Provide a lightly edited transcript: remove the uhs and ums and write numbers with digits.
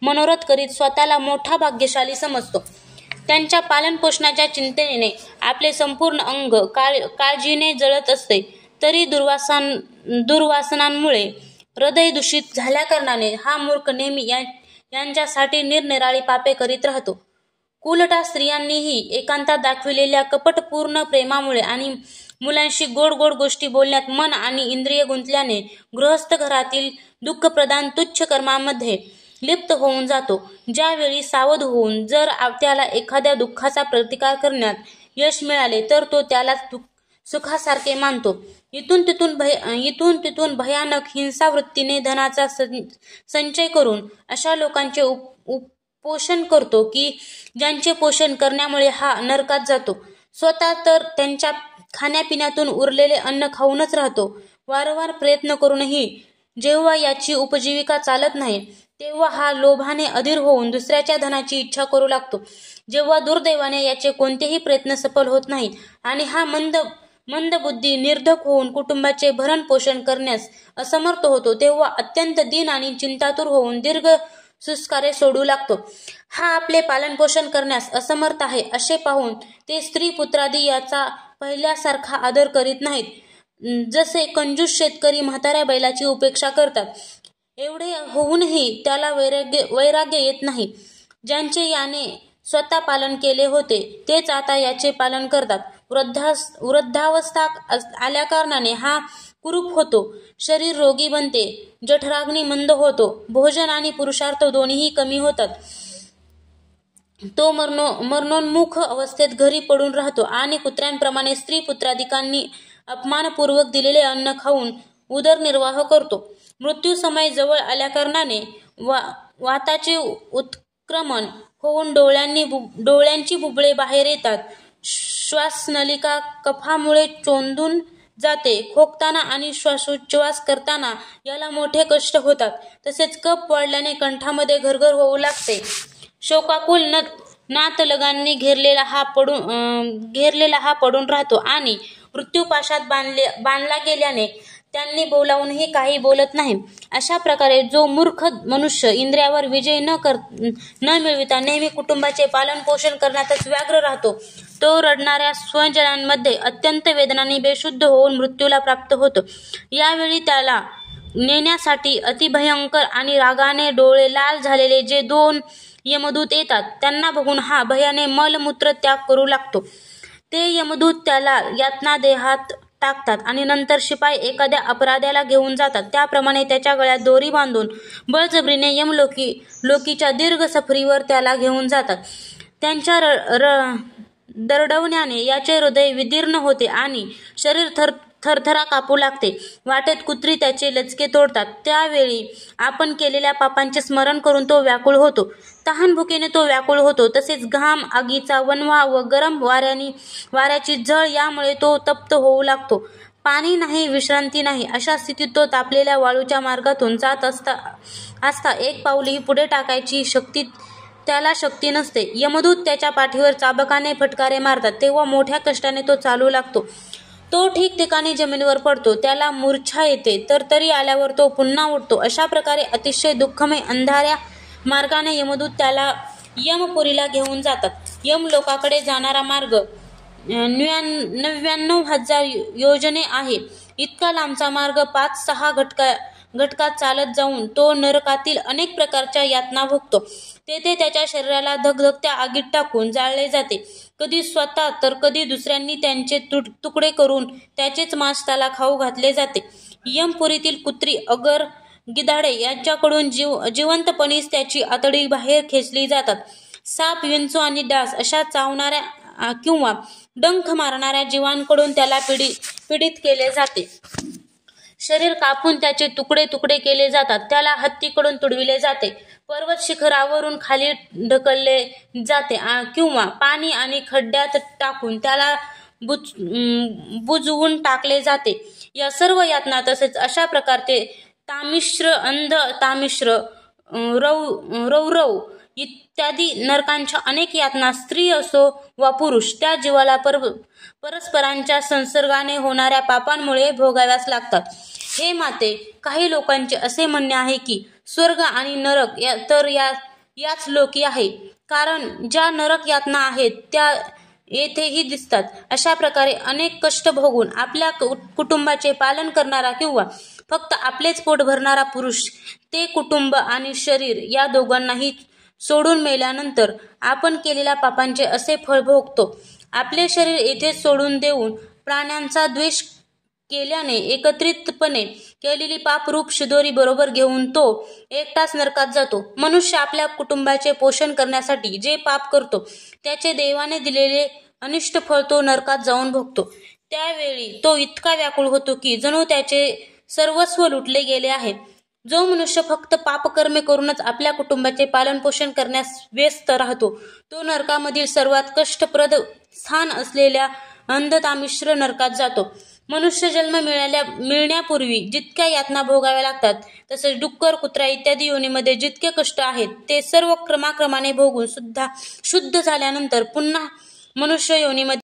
मनोरथ करीत स्वतःला मोठा भाग्यशाली समजतो. त्यांच्या पालनपोषणाच्या चिंतेने आपले संपूर्ण अंग काळजीने जळत असते, तरी दुर्वासनांमुळे हृदय दूषित झाल्याकारणाने हा मूर्ख नेहमी यांच्यासाठी निरनिराळी पापे करीत राहतो. कुलटा स्त्रियांनीही एकांतात दाखविलेल्या कपटपूर्ण प्रेमामुळे आणि मुलांशी गोड गोड गोष्टी बोलण्यात मन आणि इंद्रिय गुंतल्याने गृहस्थ घरातील दुःखप्रदान तुच्छ कर्मामध्ये लिप्त होऊन जातो. ज्यावेळी सावध होऊन जर त्याला एखाद्या दुःखाचा प्रतिकार करण्यात यश मिळाले तर तो त्याला सुखासारखे मानतो. इथून तिथून भयानक हिंसावृत्तीने धनाचा संचय करून अशा लोकांचे पोषण करतो की ज्यांचे पोषण करण्यामुळे हा नरकात जातो. स्वतः तर त्यांच्या खाण्यापिण्यातून उरलेले अन्न खाऊनच राहतो. वारंवार प्रयत्न करूनही जेव्हा याची उपजीविका चालत नाही तेव्हा हा लोभाने अधीर होऊन दुसऱ्याच्या धनाची इच्छा करू लागतो. जेव्हा दुर्दैवाने याचे कोणतेही प्रयत्न सफल होत नाहीत आणि हा मंदबुद्धी निर्धक होऊन कुटुंबाचे भरण पोषण करण्यास असमर्थ होतो, तेव्हा अत्यंत दीन आणि चिंतातुर होऊन दीर्घ सुस्कारे सोडू लागतो. हा आपले पालनपोषण करण्यास असमर्थ आहे असे पाहून ते स्त्री पुत्रादी याचा पहिल्यासारखा आदर करीत नाहीत. जसे कंजूस शेतकरी म्हाताऱ्या बैलाची उपेक्षा करतात, एवढे होऊनही त्याला वैराग्य येत नाही. ज्यांचे याने स्वतः पालन केले होते तेच आता याचे पालन करतात. वृद्धावस्था आल्याकारणाने हा कुरूप होतो, शरीर रोगी बनते, जठराग्नी मंद होतो, भोजन आणि पुरुषार्थ दोन्हीही कमी होतात. तो मरणोन्मुख अवस्थेत घरी पडून राहतो आणि कुत्र्यांप्रमाणे स्त्री पुत्रादिकांनी अपमानपूर्वक दिलेले अन्न खाऊन उदरनिर्वाह करतो. मृत्यू समय जवळ आल्याकारणाने वाताचे उत्क्रमण होऊन डोळ्यांची बुबुळे बाहेर येतात. श्वासनलिका कफामुळे चोंदून जाते. खोकताना आणि श्वासोच्छ्वास करताना याला मोठे कष्ट होतात. तसेच कफ वाढल्याने कंठामध्ये घरघर होऊ लागते. शोकाकुल नातलगांनी घेरलेला हा पडून राहतो आणि मृत्यूपाशात बांधला गेल्याने त्यांनी बोलावूनही काही बोलत नाही. अशा प्रकारे जो मूर्ख मनुष्य इंद्रियावर विजय न मिळविता नेहमी कुटुंबाचे पालन पोषण करण्यातच व्यग्र राहतो, तो रडणाऱ्या स्वजनांमध्ये अत्यंत वेदनांनी बेशुद्ध होऊन मृत्यूला प्राप्त होतो. यावेळी त्याला नेण्यासाठी अतिभयंकर आणि रागाने डोळे लाल झालेले जे 2 यमदूत येतात, त्यांना बघून हा भयाने मलमूत्र त्याग करू लागतो. ते यमदूत त्याला यातनादेहात टाकतात आणि नंतर शिपाई एखाद्या अपराध्याला घेऊन जातात. त्याप्रमाणे त्याच्या गळ्यात दोरी बांधून बळजबरीने यमलोकीच्या दीर्घ सफरीवर त्याला घेऊन जातात. त्यांच्या दरडवण्याने याचे हृदय विदीर्ण होते आणि शरीर थरथरा कापू लागते. वाटेत कुत्री त्याचे लचके तोडतात. त्यावेळी आपण केलेल्या पापांचे स्मरण करून तो व्याकुळ होतो. तहानभुकेने तो व्याकुळ होतो. तसेच घाम, आगीचा वणवा व गरम वाऱ्याची झळ यामुळे तो तप्त होऊ लागतो. पाणी नाही, विश्रांती नाही, अशा स्थितीत तो तापलेल्या वाळूच्या मार्गातून जात असता एक पाऊलही पुढे टाकायची त्याला शक्ती नसते. यमदूत त्याच्या पाठीवर चाबकाने फटकारे मारतात, तेव्हा मोठ्या कष्टाने तो चालू लागतो. तो ठिकठिकाणी जमिनीवर पडतो. त्याला मूर्छा येते, तर तरी आल्यावर तो पुन्हा उठतो. अशा प्रकारे अतिशय दुःखमय अंधाऱ्या मार्गाने यमदूत त्याला यमपुरीला घेऊन जातात. यमलोकाकडे जाणारा मार्ग 99,000 योजने आहे. इतका लांबचा मार्ग 5-6 घटकात चालत जाऊन तो नरकातील अनेक प्रकारच्या यातना भोगतो. तेथे त्याच्या शरीराला धगधगत्या आगीत टाकून जाळले जाते. कधी स्वतः तर कधी दुसऱ्यांनी त्यांचे तुकडे करून त्याचेच मांस त्याला खाऊ घातले जाते. यमपुरीतील कुत्री, अगर, गिधाडे यांच्याकडून जिवंतपणीच त्याची आतडी बाहेर खेचली जातात. साप, विंचू आणि डास अशा चावणाऱ्या किंवा डंख मारणाऱ्या जीवांकडून त्याला पीडित केले जाते. शरीर कापून त्याचे तुकडे तुकडे केले जातात. त्याला हत्तीकडून तुडविले जाते. पर्वत शिखरावरून खाली ढकलले जाते किंवा पाणी आणि खड्ड्यात टाकून त्याला बुजवून टाकले जाते. या सर्व यातना तसेच अशा प्रकारचे तामिश्र, अंध तामिश्र, रौरव इत्यादी नरकांच्या अनेक यातना स्त्री असो वा पुरुष त्या जीवाला परस्परांच्या संसर्गाने होणाऱ्या पापांमुळे भोगाव्यास लागतात. हे माते, काही लोकांचे असे म्हणणे आहे की स्वर्ग आणि नरक याच लोकी आहे, कारण ज्या नरक यातना आहेत त्या येथेही दिसतात. अशा प्रकारे अनेक कष्ट भोगून आपल्या कुटुंबाचे पालन करणारा किंवा फक्त आपलेच पोट भरणारा पुरुष ते कुटुंब आणि शरीर या दोघांनाही सोडून मेल्यानंतर आपण केलेल्या पापांचे असे फळ भोगतो. आपले शरीर येथे सोडून देऊन प्राण्यांचा द्वेष केल्याने एकत्रितपणे केलेली पापरूप शिदोरी बरोबर घेऊन तो एकटाच नरकात जातो. मनुष्य आपल्या कुटुंबाचे पोषण करण्यासाठी जे पाप करतो त्याचे देवाने दिलेले अनिष्ट फळ तो नरकात जाऊन भोगतो. त्यावेळी तो इतका व्याकुळ होतो की जणू त्याचे सर्वस्व लुटले गेले आहे. जो मनुष्य फक्त पापकर्मे करूनच आपल्या कुटुंबाचे पालन पोषण करण्यास व्यस्त राहतो तो नरकामधील सर्वात कष्टप्रद स्थान असलेल्या अंधतामिश्र नरकात जातो. मनुष्य जन्म मिळण्यापूर्वी जितक्या यातना भोगाव्या लागतात, तसेच डुक्कर, कुत्रा इत्यादी योनीमध्ये जितके कष्ट आहेत ते सर्व क्रमाक्रमाने भोगून सुद्धा शुद्ध झाल्यानंतर पुन्हा मनुष्य योनीमध्ये